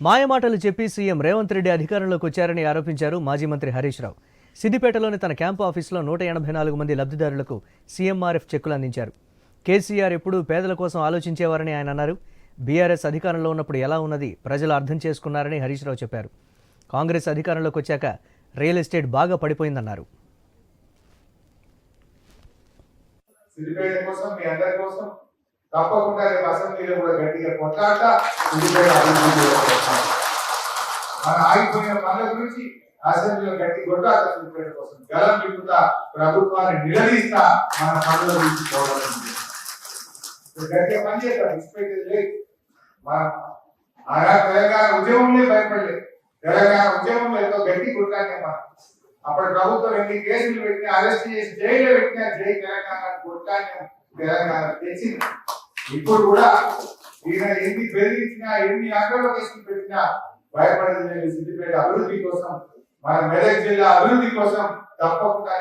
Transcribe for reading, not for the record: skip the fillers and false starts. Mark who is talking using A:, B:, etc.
A: మాయమాటలు చెప్పి సీఎం రేవంత్ రెడ్డి అధికారంలోకి వచ్చారని ఆరోపించారు మాజీ మంత్రి హరీష్ రావు. సిద్దిపేటలోని తన క్యాంపు ఆఫీసులో 184 మంది లబ్ధిదారులకు సీఎంఆర్ఎఫ్ చెక్కులు అందించారు. కేసీఆర్ ఎప్పుడూ పేదల కోసం ఆలోచించేవారని ఆయన అన్నారు. బీఆర్ఎస్ అధికారంలో ఉన్నప్పుడు ఎలా ఉన్నది ప్రజలు అర్థం చేసుకున్నారని హరీష్ రావు చెప్పారు. కాంగ్రెస్ అధికారంలోకి వచ్చాక రియల్ ఎస్టేట్ బాగా పడిపోయిందన్నారు.
B: తప్పకుండా అసెంబ్లీలో కూడా గట్టిగా కొట్లాట మన ఆగిపోయిన పనుల గురించి అసెంబ్లీలో గట్టి కొట్లాట సిద్దిపేట కోసం గలం విప్పుతా ప్రభుత్వాన్ని నిలదీస్తా మన పనుల గురించి పోరాటం గట్టిగా పనిచేస్తాం. ఇష్టపడేది లేదు. మన తెలంగాణ ఉద్యమంలో భయపడలేదు. తెలంగాణ ఉద్యమంలో ఎంతో గట్టి కొట్లాడే మనం అప్పుడు ప్రభుత్వం ఎన్ని కేసులు పెట్టినా అరెస్ట్ చేసి జైల్లో పెట్టినా జై తెలంగాణ కొట్లాడిన తెలంగాణ తెచ్చింది. ఇప్పుడు కూడా ఈయన ఎన్ని బెదిరించినా ఎన్ని అక్రమకేసులు పెట్టినా భయపడేది లేదు. సిద్దిపేట అభివృద్ధి కోసం మన మెదక్ జిల్లా అభివృద్ధి కోసం తప్పకుండా